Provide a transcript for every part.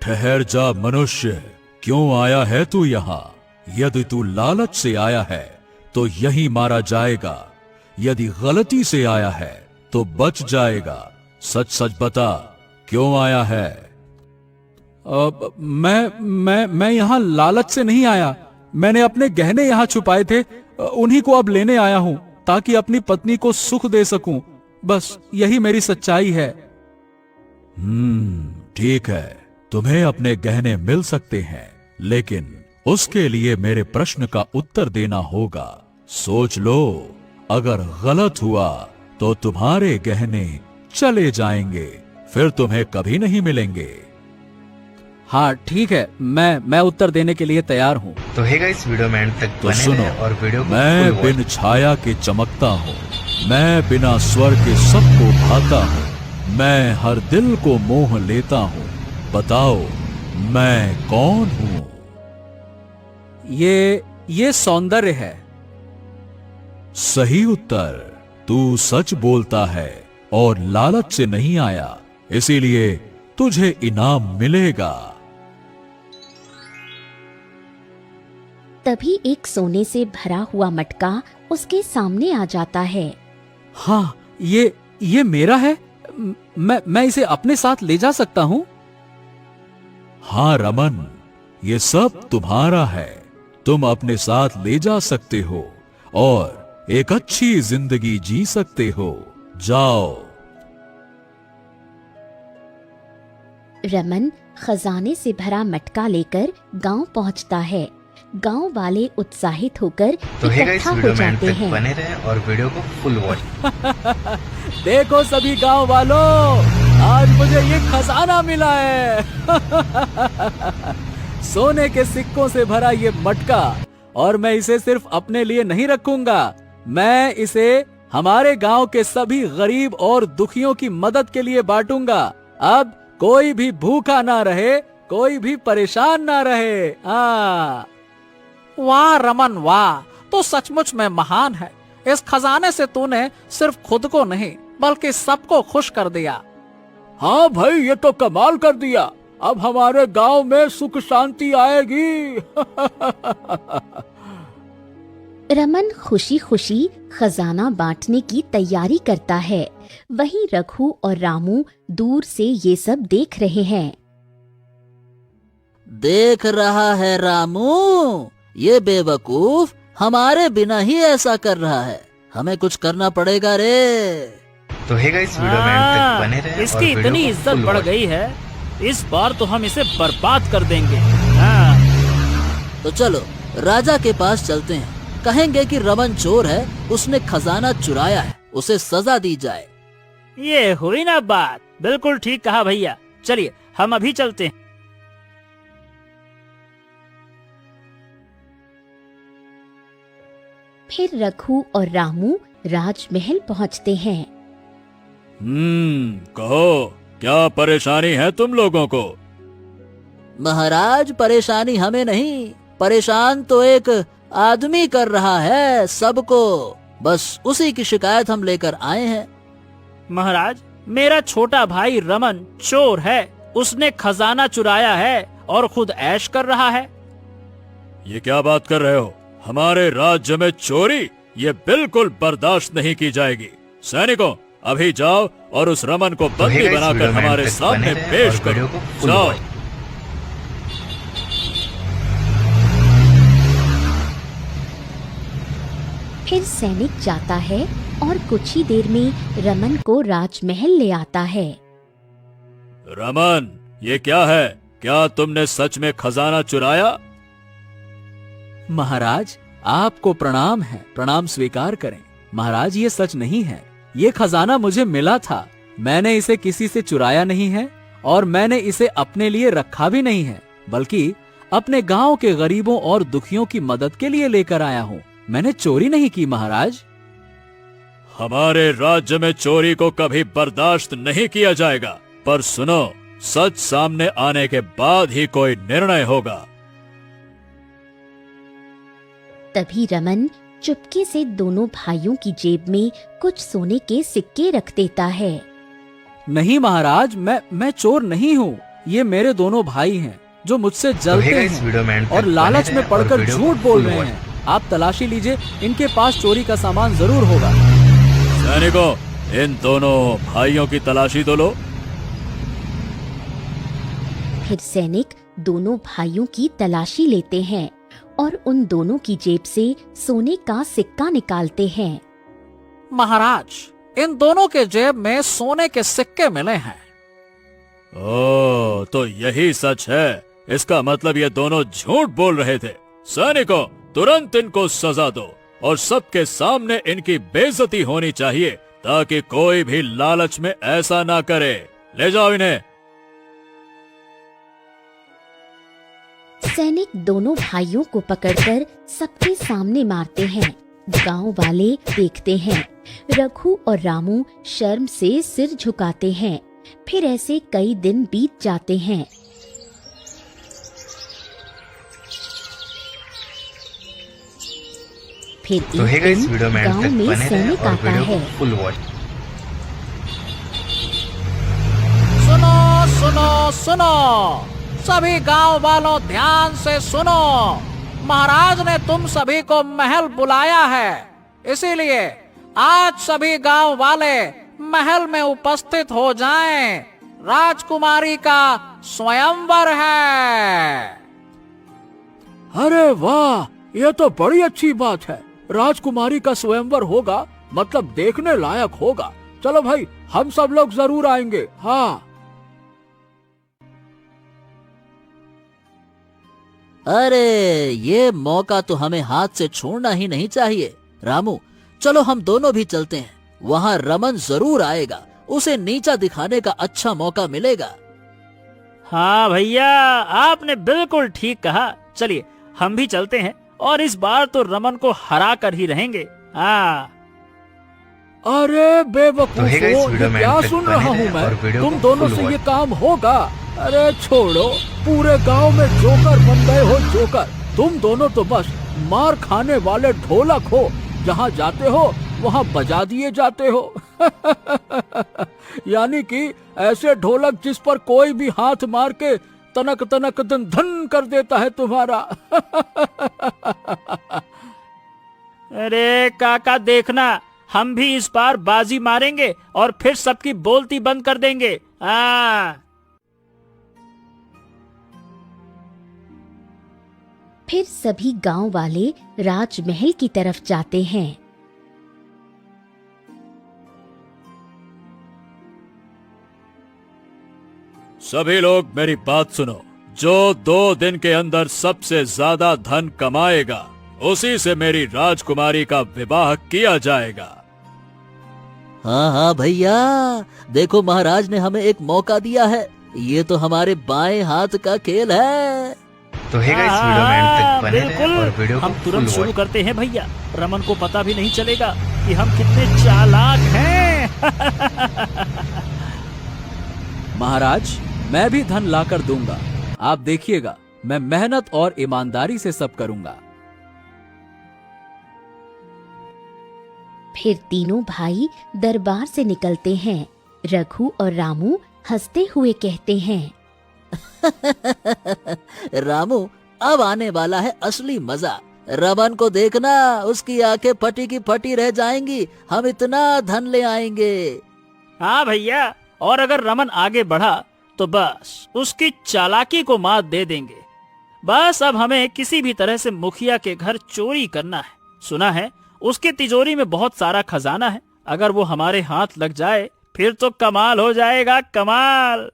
ठहर जा मनुष्य, क्यों आया है तू यहाँ? यदि तू लालच से आया है तो यहीं मारा जाएगा, यदि गलती से आया है तो बच जाएगा। सच सच बता, क्यों आया है? मैं यहाँ लालच से नहीं आया। मैंने अपने गहने यहाँ छुपाए थे, उन्हीं को अब लेने आया हूँ ताकि अपनी पत्नी को सुख दे सकूं। बस यही मेरी सच्चाई है। ठीक है, तुम्हें अपने गहने मिल सकते हैं, लेकिन उसके लिए मेरे प्रश्न का उत्तर देना होगा। सोच लो, अगर गलत हुआ तो तुम्हारे गहने चले जाएंगे, फिर तुम्हें कभी नहीं मिलेंगे। हाँ ठीक है, मैं उत्तर देने के लिए तैयार हूँ। तो है गाइस, वीडियो में एंड तक तो बने सुनो, रहें और वीडियो को मैं फुल बिन छाया के चमकता हूँ, मैं बिना स्वर के सबको भाता हूँ, मैं हर दिल को मोह लेता हूँ। बताओ मैं कौन हूँ? ये सौंदर्य है। सही उत्तर। तू सच बोलता है और लालच से नहीं आया, इसीलिए तुझे इनाम मिलेगा। तभी एक सोने से भरा हुआ मटका उसके सामने आ जाता है। हाँ, ये मेरा है। मैं इसे अपने साथ ले जा सकता हूँ? हाँ रमन, ये सब तुम्हारा है, तुम अपने साथ ले जा सकते हो और एक अच्छी जिंदगी जी सकते हो। जाओ। रमन खजाने से भरा मटका लेकर गांव पहुंचता है। गांव वाले उत्साहित होकर तो है गाइस, इकट्ठा हो वीडियो में एंड जाते तक हैं। बने रहें और वीडियो को फुल वॉच। देखो सभी गांव वालों, आज मुझे ये खजाना मिला है। सोने के सिक्कों से भरा ये मटका, और मैं इसे सिर्फ अपने लिए नहीं रखूंगा, मैं इसे हमारे गांव के सभी गरीब और दुखियों की मदद के लिए बांटूंगा। अब कोई भी भूखा ना रहे, कोई भी परेशान ना रहे। हाँ। वाह रमन वाह, तो सचमुच में महान है। इस खजाने से तूने सिर्फ खुद को नहीं बल्कि सबको खुश कर दिया। हाँ भाई, ये तो कमाल कर दिया। अब हमारे गांव में सुख शांति आएगी। रमन खुशी खुशी खजाना बांटने की तैयारी करता है। वहीं रघु और रामू दूर से ये सब देख रहे हैं। देख रहा है रामू, ये बेवकूफ हमारे बिना ही ऐसा कर रहा है, हमें कुछ करना पड़ेगा रे। तो है गाइस, वीडियो में एंड तक बने रहें और इसकी वीडियो इतनी को इज्जत फुल बढ़ वॉच। गई है, इस बार तो हम इसे बर्बाद कर देंगे। हाँ। तो चलो राजा के पास चलते हैं, कहेंगे कि रमन चोर है, उसने खजाना चुराया है, उसे सजा दी जाए। ये हुई ना बात, बिल्कुल ठीक कहा भैया। चलिए हम अभी चलते हैं। फिर रघु और रामू राजमहल पहुंचते हैं। कहो, क्या परेशानी है तुम लोगों को? महाराज, परेशानी हमें नहीं, परेशान तो एक आदमी कर रहा है सबको, बस उसी की शिकायत हम लेकर आए हैं। महाराज, मेरा छोटा भाई रमन चोर है, उसने खजाना चुराया है और खुद ऐश कर रहा है। ये क्या बात कर रहे हो? हमारे राज्य में चोरी, ये बिल्कुल बर्दाश्त नहीं की जाएगी। सैनिकों, अभी जाओ और उस रमन को तो है बंदी गाइस, बनाकर वीडियो में हमारे एंड तक सामने बने रहें पेश और करो। वीडियो को फुल जाओ। वॉच। फिर सैनिक जाता है और कुछ ही देर में रमन को राजमहल ले आता है। रमन, ये क्या है? क्या तुमने सच में खजाना चुराया? महाराज, आपको प्रणाम है, प्रणाम स्वीकार करें। महाराज, ये सच नहीं है, ये खजाना मुझे मिला था, मैंने इसे किसी से चुराया नहीं है और मैंने इसे अपने लिए रखा भी नहीं है, बल्कि अपने गांव के गरीबों और दुखियों की मदद के लिए लेकर आया हूँ। मैंने चोरी नहीं की महाराज। हमारे राज्य में चोरी को कभी बर्दाश्त नहीं किया जाएगा, पर सुनो, सच सामने आने के बाद ही कोई निर्णय होगा। तभी रमन चुपके से दोनों भाइयों की जेब में कुछ सोने के सिक्के रख देता है। नहीं महाराज, मैं चोर नहीं हूँ, ये मेरे दोनों भाई हैं जो मुझसे तो जलते है इस वीडियो में हैं end और तक लालच बने में रहें और पड़कर वीडियो झूठ को बोल full रहे watch हैं। आप तलाशी लीजिए, इनके पास चोरी का सामान जरूर होगा। सैनिकों, इन दोनों भाइयों की तलाशी तो लो। फिर सैनिक दोनों भाइयों की तलाशी लेते हैं और उन दोनों की जेब से सोने का सिक्का निकालते हैं। महाराज, इन दोनों के जेब में सोने के सिक्के मिले हैं। ओ, तो यही सच है। इसका मतलब ये दोनों झूठ बोल रहे थे। सैनिकों, तुरंत इनको सजा दो और सबके सामने इनकी बेइज्जती होनी चाहिए ताकि कोई भी लालच में ऐसा ना करे। ले जाओ इन्हें। सैनिक दोनों भाइयों को पकड़कर सबके सामने मारते हैं। गांव वाले देखते हैं। रघु और रामू शर्म से सिर झुकाते हैं। फिर ऐसे कई दिन बीत जाते हैं। फिर तो एक है इस दिन वीडियो में end गांव तक में बने रहें सैनिक और आता वीडियो है। को फुल वॉच। सुनो सुनो सुनो, सभी गांव वालों ध्यान से सुनो। महाराज ने तुम सभी को महल बुलाया है, इसीलिए आज सभी गांव वाले महल में उपस्थित हो जाएं। राजकुमारी का स्वयंवर है। अरे वाह, ये तो बड़ी अच्छी बात है। राजकुमारी का स्वयंवर होगा, मतलब देखने लायक होगा। चलो भाई, हम सब लोग जरूर आएंगे। हाँ। अरे ये मौका तो हमें हाथ से छोड़ना ही नहीं चाहिए। रामू, चलो हम दोनों भी चलते हैं। वहाँ रमन जरूर आएगा, उसे नीचा दिखाने का अच्छा मौका मिलेगा। हाँ भैया, आपने बिल्कुल ठीक कहा। चलिए हम भी चलते हैं और इस बार तो रमन को हरा कर ही रहेंगे। हाँ। अरे तो बेवकूफो, है इस ये वीडियो में क्या end तक सुन बने रहा हूँ रहें और मैं? वीडियो तुम को दोनों full से ये watch। काम होगा? अरे छोड़ो, पूरे गांव में जोकर बन गए हो जोकर। तुम दोनों तो बस मार खाने वाले ढोलक हो, जहाँ जाते हो वहाँ बजा दिए जाते हो। यानी कि ऐसे ढोलक जिस पर कोई भी हाथ मार के तनक तनक धन धन कर देता है तुम्हारा। अरे काका देखना, हम भी इस बार बाजी मारेंगे और फिर सबकी बोलती बंद कर देंगे। हाँ। फिर सभी गांव वाले राजमहल की तरफ जाते हैं। सभी लोग मेरी बात सुनो। जो 2 दिन के अंदर सबसे ज्यादा धन कमाएगा, उसी से मेरी राजकुमारी का विवाह किया जाएगा। हाँ हाँ भैया, देखो महाराज ने हमें एक मौका दिया है। ये तो हमारे बाएं हाथ का खेल है। तो है इस वीडियो में end तक बने रहें बिल्कुल, और वीडियो को हम तुरंत full शुरू watch। करते हैं भैया। रमन को पता भी नहीं चलेगा कि हम कितने चालाक हैं। महाराज, मैं भी धन लाकर दूंगा। आप देखिएगा, मैं मेहनत और ईमानदारी से सब करूंगा। फिर तीनों भाई दरबार से निकलते हैं। रघु और रामू हंसते हुए कहते हैं, रामू, अब आने वाला है असली मजा। रमन को देखना, उसकी आंखें फटी की फटी रह जाएंगी। हम इतना धन ले आएंगे। हाँ भैया, और अगर रमन आगे बढ़ा तो बस उसकी चालाकी को मात दे देंगे। बस अब हमें किसी भी तरह से मुखिया के घर चोरी करना है। सुना है उसकी तिजोरी में बहुत सारा खजाना है। अगर वो हमारे हाथ लग जाए फिर तो कमाल हो जाएगा, कमाल।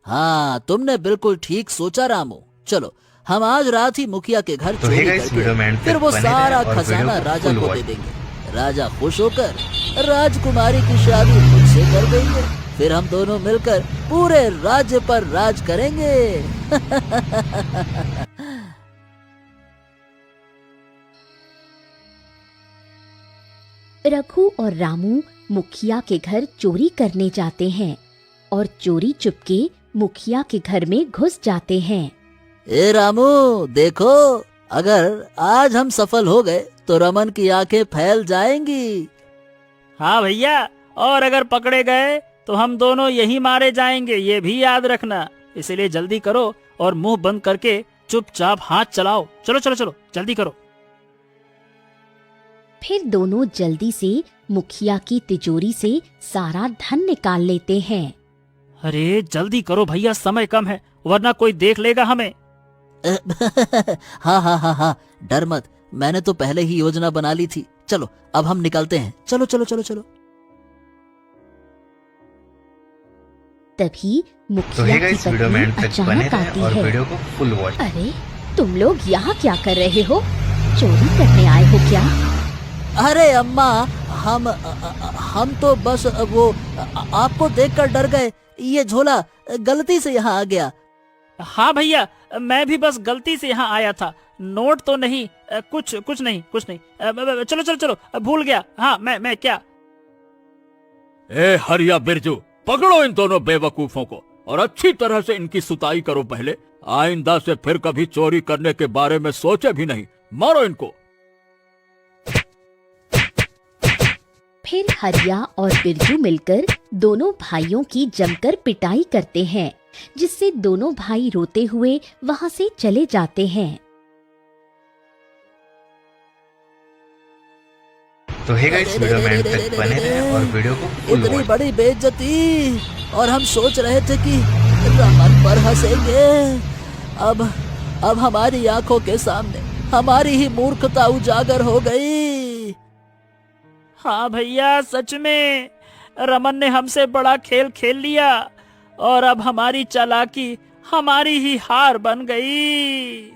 हाँ, तुमने बिल्कुल ठीक सोचा रामू। चलो हम आज रात ही मुखिया के घर तो चोरी है इस वीडियो में करके end फिर तक वो बने सारा रहें और खजाना वीडियो को राजा full को watch। दे देंगे। राजा खुश होकर राजकुमारी की शादी मुझसे कर देंगे। फिर हम दोनों मिलकर पूरे राज्य पर राज करेंगे। रघु और रामू मुखिया के घर चोरी करने जाते हैं और चोरी चुपके मुखिया के घर में घुस जाते हैं। ए रामू, देखो, अगर आज हम सफल हो गए तो रमन की आंखें फैल जाएंगी। हाँ भैया, और अगर पकड़े गए तो हम दोनों यही मारे जाएंगे, ये भी याद रखना। इसलिए जल्दी करो और मुंह बंद करके चुपचाप हाथ चलाओ। चलो चलो चलो जल्दी करो। फिर दोनों जल्दी से मुखिया की तिजोरी से सारा धन निकाल लेते हैं। अरे जल्दी करो भैया, समय कम है वरना कोई देख लेगा हमें। हाँ हाँ हाँ हाँ, डर मत, मैंने तो पहले ही योजना बना ली थी। चलो अब हम निकलते हैं, चलो चलो चलो चलो। तभी तो मुखिया हे की गाइस, वीडियो में पत्नी एंड तक बने अचानक रहें आती और है। वीडियो को फुल वॉच। अरे तुम लोग यहाँ क्या कर रहे हो? चोरी करने आए हो क्या? अरे अम्मा, हम तो बस वो आपको देखकर डर गए। ये झोला गलती से यहाँ आ गया। हाँ भैया, मैं भी बस गलती से यहाँ आया था, नोट तो नहीं, कुछ नहीं। चलो चलो चलो, भूल गया। हाँ मैं क्या। ए हरिया बिरजू, पकड़ो इन दोनों बेवकूफों को और अच्छी तरह से इनकी सुताई करो पहले। आइंदा से फिर कभी चोरी करने के बारे में सोचे भी नहीं। मारो इनको। फिर हरिया और बिरजू मिलकर दोनों भाइयों की जमकर पिटाई करते हैं, जिससे दोनों भाई रोते हुए वहां से चले जाते हैं। तो हे गाइस, वीडियो में एंड तक बने रहें और वीडियो को फुल इतनी वॉच। बड़ी बेइज्जती, और हम सोच रहे थे कि रमन पर हंसेंगे। अब हमारी आंखों के सामने हमारी ही मूर्खता उजागर हो गई। हाँ भैया, सच में रमन ने हमसे बड़ा खेल खेल लिया और अब हमारी चालाकी हमारी ही हार बन गई।